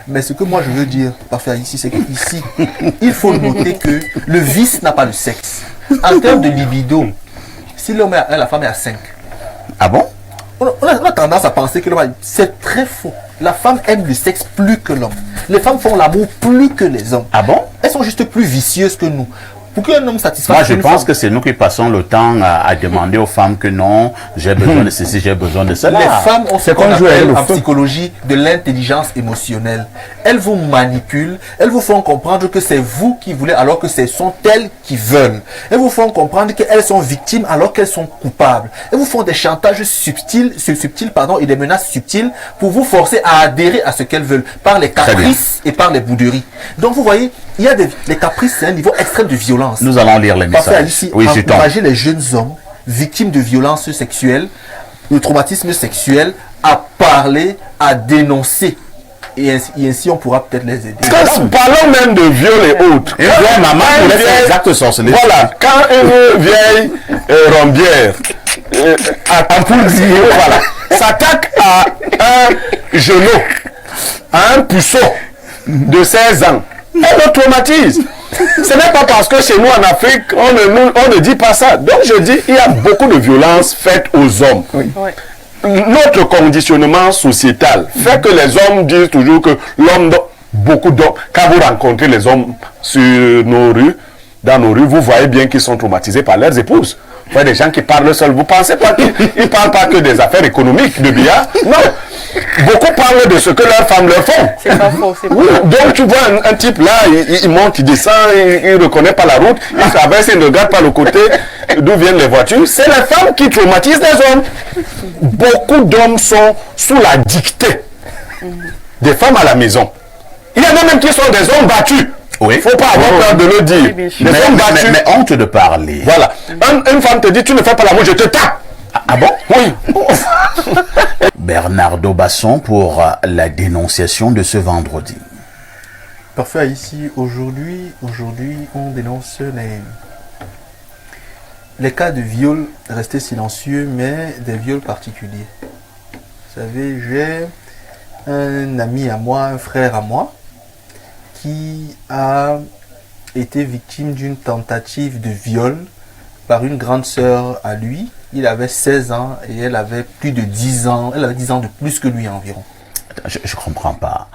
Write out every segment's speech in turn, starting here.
Mais ce que moi je veux dire, parfait ici, c'est qu'ici, il faut noter que le vice n'a pas de sexe. En termes de libido, si l'homme est à 1, la femme est à 5. Ah bon? On a tendance à penser que c'est très faux. La femme aime le sexe plus que l'homme. Les femmes font l'amour plus que les hommes. Ah bon? Elles sont juste plus vicieuses que nous. Pour qu'un homme satisfasse. Moi, je pense que c'est nous qui passons le temps à demander aux femmes que non, j'ai besoin de ceci, j'ai besoin de cela. Les femmes ont ce qu'on appelle en psychologie de l'intelligence émotionnelle. Elles vous manipulent, elles vous font comprendre que c'est vous qui voulez alors que ce sont elles qui veulent. Elles vous font comprendre qu'elles sont victimes alors qu'elles sont coupables. Elles vous font des chantages subtils et des menaces subtiles pour vous forcer à adhérer à ce qu'elles veulent par les caprices et par les bouderies. Donc vous voyez, il y a les caprices, c'est un niveau extrême de violence. Nous allons lire les messages. Ici, oui, encourager les jeunes hommes victimes de violences sexuelles, de traumatisme sexuel, à parler, à dénoncer. Et ainsi on pourra peut-être les aider. Parlons même de viol et autres. Voilà, quand une vieille rombière, voilà, s'attaque à un genou, à un puceau de 16 ans, elle le traumatise. Ce n'est pas parce que chez nous en Afrique, on ne dit pas ça. Donc je dis, il y a beaucoup de violences faites aux hommes. Oui. Notre conditionnement sociétal fait que les hommes disent toujours que l'homme, beaucoup d'hommes, quand vous rencontrez les hommes sur nos rues, dans nos rues, vous voyez bien qu'ils sont traumatisés par leurs épouses. Vous voyez des gens qui parlent seuls. Vous pensez pas qu'ils ne parlent pas que des affaires économiques, de billard? Non. Beaucoup parlent de ce que leurs femmes leur font. C'est pas faux, c'est pas oui. faux. Donc tu vois un type là, il monte, il descend, il ne reconnaît pas la route, il traverse, il ne regarde pas le côté d'où viennent les voitures. C'est les femmes qui traumatisent les hommes. Beaucoup d'hommes sont sous la dictée des femmes à la maison. Il y en a même qui sont des hommes battus. Oui. Il ne faut pas avoir peur de le dire. Mais honte de parler. Voilà. Une femme te dit, tu ne fais pas l'amour, je te tape. Ah bon? Oui. Bernardo Basson pour la dénonciation de ce vendredi. Parfait, ici, aujourd'hui, on dénonce les cas de viol restés silencieux, mais des viols particuliers. Vous savez, j'ai un ami à moi, un frère à moi, qui a été victime d'une tentative de viol par une grande sœur à lui. Il avait 16 ans et elle avait plus de 10 ans. Elle avait 10 ans de plus que lui environ. Je ne comprends pas.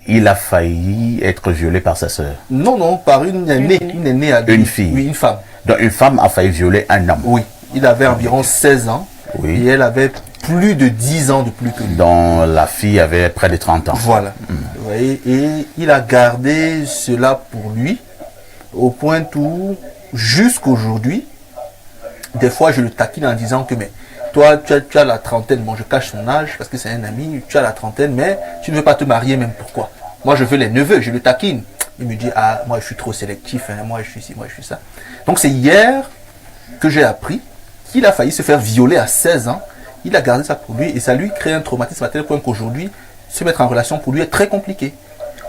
Il a failli être violé par sa sœur. Non, par une aînée à lui. Une fille. Oui, une femme. Donc une femme a failli violer un homme. Oui, il avait environ 16 ans. Oui. Et elle avait plus de 10 ans de plus que lui. Donc la fille avait près de 30 ans. Voilà. Vous voyez, et il a gardé cela pour lui, au point où, jusqu'aujourd'hui, des fois je le taquine en disant que mais toi tu as la trentaine, bon je cache son âge parce que c'est un ami, tu as la trentaine, mais tu ne veux pas te marier même, pourquoi? Moi je veux les neveux, je le taquine. Il me dit, ah moi je suis trop sélectif, hein, moi je suis ci, moi je suis ça. Donc c'est hier que j'ai appris qu'il a failli se faire violer à 16 ans. Il a gardé ça pour lui et ça lui crée un traumatisme à tel point qu'aujourd'hui, se mettre en relation pour lui est très compliqué.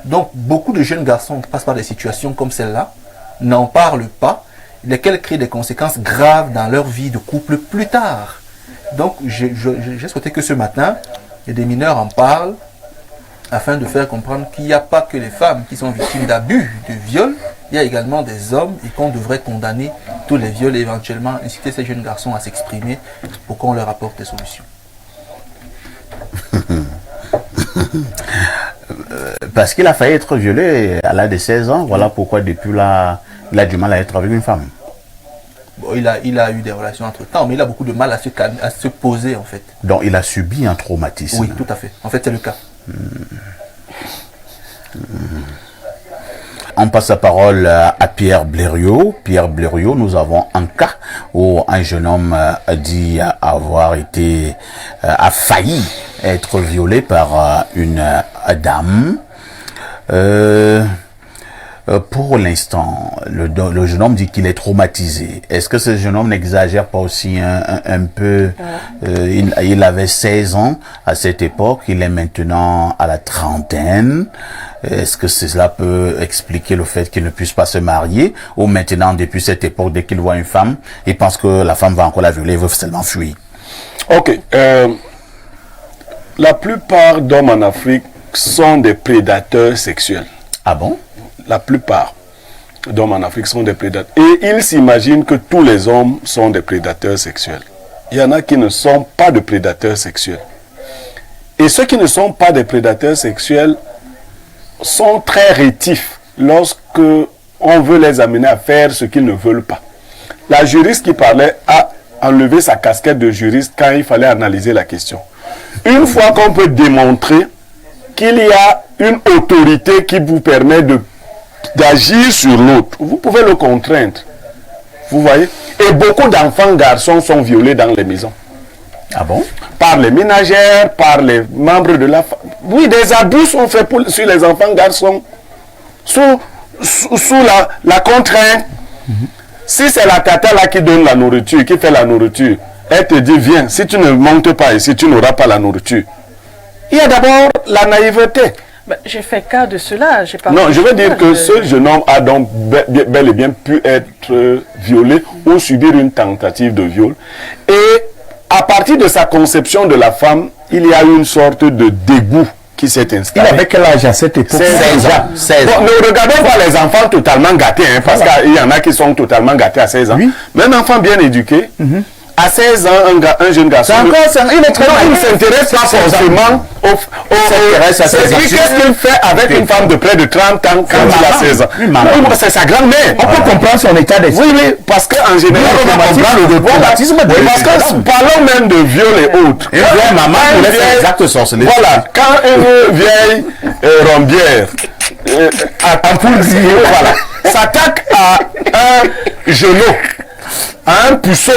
Donc beaucoup de jeunes garçons passent par des situations comme celle-là, n'en parlent pas, lesquelles créent des conséquences graves dans leur vie de couple plus tard. Donc j'ai souhaité que ce matin, des mineurs en parlent afin de faire comprendre qu'il n'y a pas que les femmes qui sont victimes d'abus, de viols, il y a également des hommes et qu'on devrait condamner tous les viols et éventuellement inciter ces jeunes garçons à s'exprimer pour qu'on leur apporte des solutions. Parce qu'il a failli être violé à l'âge de 16 ans, voilà pourquoi depuis là, il a du mal à être avec une femme. Bon, il a eu des relations entre temps, mais il a beaucoup de mal à se poser en fait. Donc il a subi un traumatisme. Oui, tout à fait. En fait, c'est le cas. On passe la parole à Pierre Blériot. Pierre Blériot, nous avons un cas où un jeune homme a dit avoir été, a failli être violé par une dame. Pour l'instant, le jeune homme dit qu'il est traumatisé. Est-ce que ce jeune homme n'exagère pas aussi un peu? Il avait 16 ans à cette époque, il est maintenant à la trentaine. Est-ce que cela peut expliquer le fait qu'il ne puisse pas se marier? Ou maintenant, depuis cette époque, dès qu'il voit une femme, il pense que la femme va encore la violer, il veut seulement fuir? Ok. La plupart d'hommes en Afrique sont des prédateurs sexuels. Ah bon? La plupart d'hommes en Afrique sont des prédateurs. Et ils s'imaginent que tous les hommes sont des prédateurs sexuels. Il y en a qui ne sont pas de prédateurs sexuels. Et ceux qui ne sont pas des prédateurs sexuels sont très rétifs lorsque on veut les amener à faire ce qu'ils ne veulent pas. La juriste qui parlait a enlevé sa casquette de juriste quand il fallait analyser la question. Une fois qu'on peut démontrer qu'il y a une autorité qui vous permet d'agir sur l'autre, vous pouvez le contraindre. Vous voyez? Et beaucoup d'enfants garçons sont violés dans les maisons. Ah bon? Par les ménagères, par les membres de la famille. Oui, des abus sont faits sur les enfants garçons. Sous la contrainte. Si c'est la tata là qui donne la nourriture, qui fait la nourriture, elle te dit, viens, si tu ne montes pas ici, tu n'auras pas la nourriture. Il y a d'abord la naïveté. Ben, j'ai fait cas de cela. Non, je veux dire que ce jeune homme a donc bel et bien pu être violé ou subir une tentative de viol. Et à partir de sa conception de la femme, il y a une sorte de dégoût qui s'est installé. Il avait quel âge à cette époque? 16 ans. 16 ans. Bon, ne regardons pas les enfants totalement gâtés, hein, parce qu'il y en a qui sont totalement gâtés à 16 ans. Oui. Mais un enfant bien éduqué, à 16 ans, un jeune garçon, il ne s'intéresse pas forcément qu'est-ce qu'il fait avec une femme de près de 30 ans quand il a 16 ans. C'est sa grand-mère. On peut comprendre son état d'esprit. Oui, parce qu'en général, on va comprendre le traumatisme. Parce que parlons même de viol et autres. Voilà, quand une vieille rombière s'attaque à un genou, à un puceau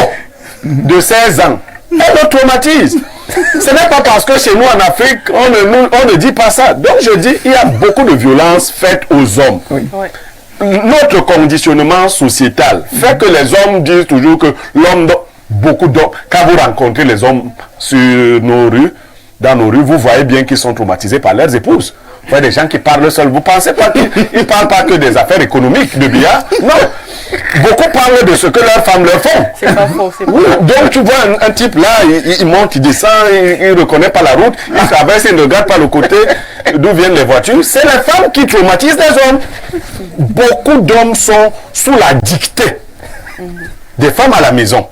de 16 ans, elle le traumatise. Ce n'est pas parce que chez nous en Afrique, on ne dit pas ça. Donc je dis, il y a beaucoup de violences faites aux hommes. Oui. Notre conditionnement sociétal fait que les hommes disent toujours que l'homme, beaucoup d'hommes, quand vous rencontrez les hommes sur nos rues, dans nos rues, vous voyez bien qu'ils sont traumatisés par leurs épouses. Vous voyez des gens qui parlent seuls. Vous pensez pas qu'ils ne parlent pas que des affaires économiques, de billard? Non. Beaucoup parlent de ce que leurs femmes leur font. C'est pas faux, c'est pas faux. Donc tu vois un type là, il monte, il descend, il ne reconnaît pas la route, il traverse, il ne regarde pas le côté d'où viennent les voitures. C'est les femmes qui traumatisent les hommes. Beaucoup d'hommes sont sous la dictée des femmes à la maison.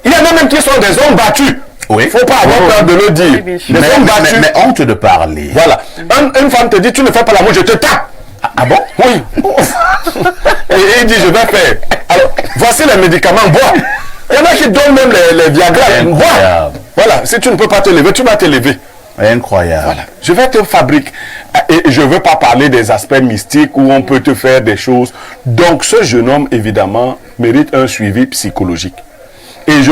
Il y en a même qui sont des hommes battus. Oui. Il ne faut pas avoir peur de le dire. Mais honte de parler. Voilà. Une femme te dit, tu ne fais pas l'amour, je te tape. Ah bon? Oui. Et il dit, je vais faire. Alors, voici les médicaments, bois. Il y en a qui donnent même les Viagra. Bois. Voilà. Si tu ne peux pas te lever, tu vas te lever. Incroyable. Voilà. Je vais te fabriquer. Et je ne veux pas parler des aspects mystiques où on peut te faire des choses. Donc, ce jeune homme, évidemment, mérite un suivi psychologique. Et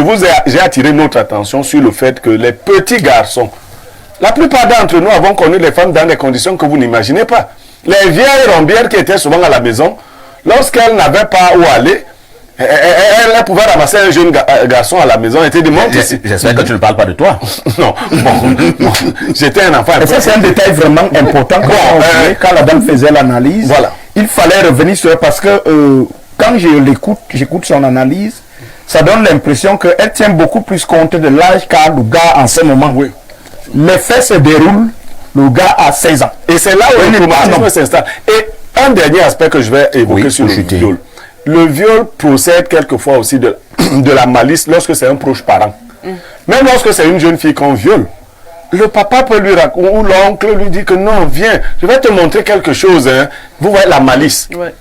j'ai attiré notre attention sur le fait que les petits garçons, la plupart d'entre nous avons connu les femmes dans des conditions que vous n'imaginez pas. Les vieilles rombières qui étaient souvent à la maison, lorsqu'elles n'avaient pas où aller, elles pouvaient ramasser un jeune garçon à la maison et te dire, monte ici. J'espère que tu ne parles pas de toi. Non, bon, j'étais un enfant. Et ça, c'est un détail vraiment important. Quand la dame faisait l'analyse, voilà. Il fallait revenir sur elle parce que quand j'écoute son analyse, ça donne l'impression qu'elle tient beaucoup plus compte de l'âge qu'a le gars en ce moment. Oui. Les faits se déroulent, le gars a 16 ans. Et c'est là où le traumatisme s'installe. Et un dernier aspect que je vais évoquer sur le viol. Le viol procède quelquefois aussi de la malice lorsque c'est un proche parent. Même lorsque c'est une jeune fille qu'on viole. Le papa peut lui raconter, ou l'oncle lui dit que non, viens, je vais te montrer quelque chose. Hein. Vous voyez la malice. Ouais.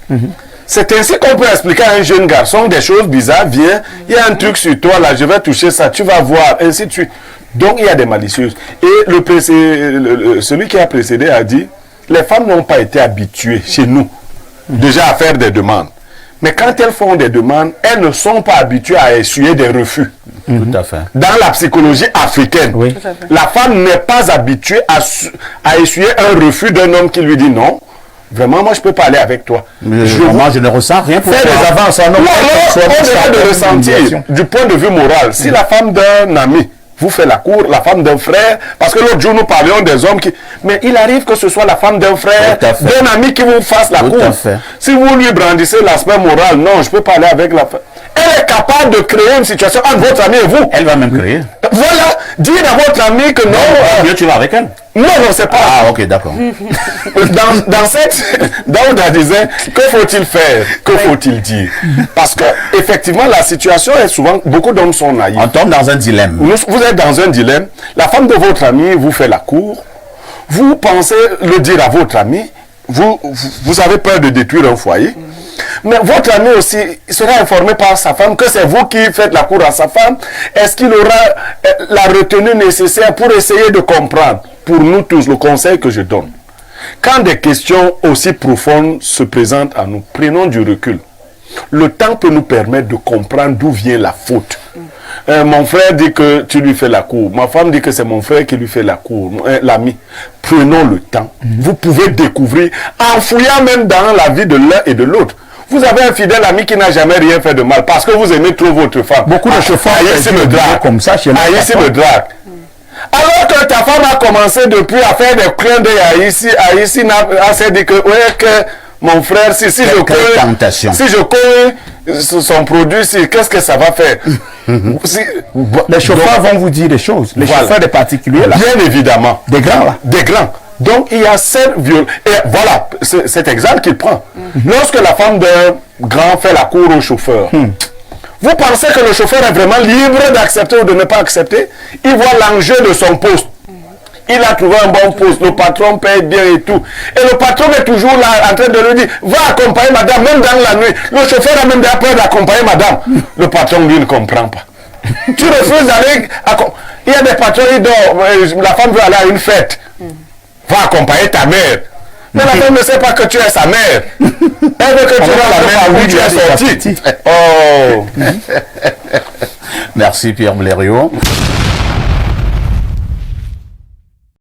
C'est ainsi qu'on peut expliquer à un jeune garçon des choses bizarres. Viens, il y a un truc sur toi là, je vais toucher ça, tu vas voir, ainsi de suite. Donc il y a des malicieuses. Et celui qui a précédé a dit, les femmes n'ont pas été habituées chez nous déjà à faire des demandes. Mais quand elles font des demandes, elles ne sont pas habituées à essuyer des refus. Tout à fait. Dans la psychologie africaine, oui. La femme n'est pas habituée à essuyer un refus d'un homme qui lui dit non. Vraiment, moi, je ne peux pas aller avec toi. Moi, je ne ressens rien pour faire des avances. On a de ressentir du point de vue moral. Si la femme d'un ami vous fait la cour, la femme d'un frère, parce que l'autre jour, nous parlions des hommes qui... Mais il arrive que ce soit la femme d'un frère, d'un ami qui vous fasse la cour. Si vous lui brandissez l'aspect moral, non, je ne peux pas aller avec la femme. Elle est capable de créer une situation entre votre ami et vous. Elle va même créer. Voilà, dire à votre ami que non. Mieux tu vas avec elle. Non, non, c'est pas. Ah, ok, d'accord. Dans cette. Daouda disait, que faut-il faire? Que faut-il dire? Parce que, effectivement, la situation est souvent. Beaucoup d'hommes sont naïfs. On tombe dans un dilemme. Vous êtes dans un dilemme. La femme de votre ami vous fait la cour. Vous pensez le dire à votre ami. Vous avez peur de détruire un foyer. Mais votre ami aussi sera informé par sa femme que c'est vous qui faites la cour à sa femme. Est-ce qu'il aura la retenue nécessaire pour essayer de comprendre? Pour nous tous, le conseil que je donne. Quand des questions aussi profondes se présentent à nous, prenons du recul. Le temps peut nous permettre de comprendre d'où vient la faute. Mon frère dit que tu lui fais la cour. Ma femme dit que c'est mon frère qui lui fait la cour. L'ami. Prenons le temps. Vous pouvez découvrir, en fouillant même dans la vie de l'un et de l'autre. Vous avez un fidèle ami qui n'a jamais rien fait de mal parce que vous aimez trop votre femme. Beaucoup de chauffeurs me drague comme ça chez Aïssi me drague. Alors que ta femme a commencé depuis à faire des clins d'œil à Aïssi s'est dit que, ouais, que mon frère, si je connais son produit, qu'est-ce que ça va faire? Les chauffeurs vont vous dire des choses. Les chauffeurs des particuliers, là. Bien évidemment. Des grands, là. Des grands. Donc, il y a cette violence. Et voilà, cet exemple qu'il prend. Lorsque la femme d'un grand fait la cour au chauffeur, vous pensez que le chauffeur est vraiment libre d'accepter ou de ne pas accepter? Il voit l'enjeu de son poste. Il a trouvé un bon poste, le patron paye bien et tout. Et le patron est toujours là en train de lui dire, va accompagner madame, même dans la nuit. Le chauffeur a même peur d'accompagner madame. Le patron, lui, ne comprend pas. Tu refuses d'aller... Il y a des patrons, ils dorment, la femme veut aller à une fête. Va accompagner ta mère. Mais la femme ne sait pas que tu es sa mère. Elle veut que tu sois la mère où tu es sorti. Oh. Merci Pierre Blériot.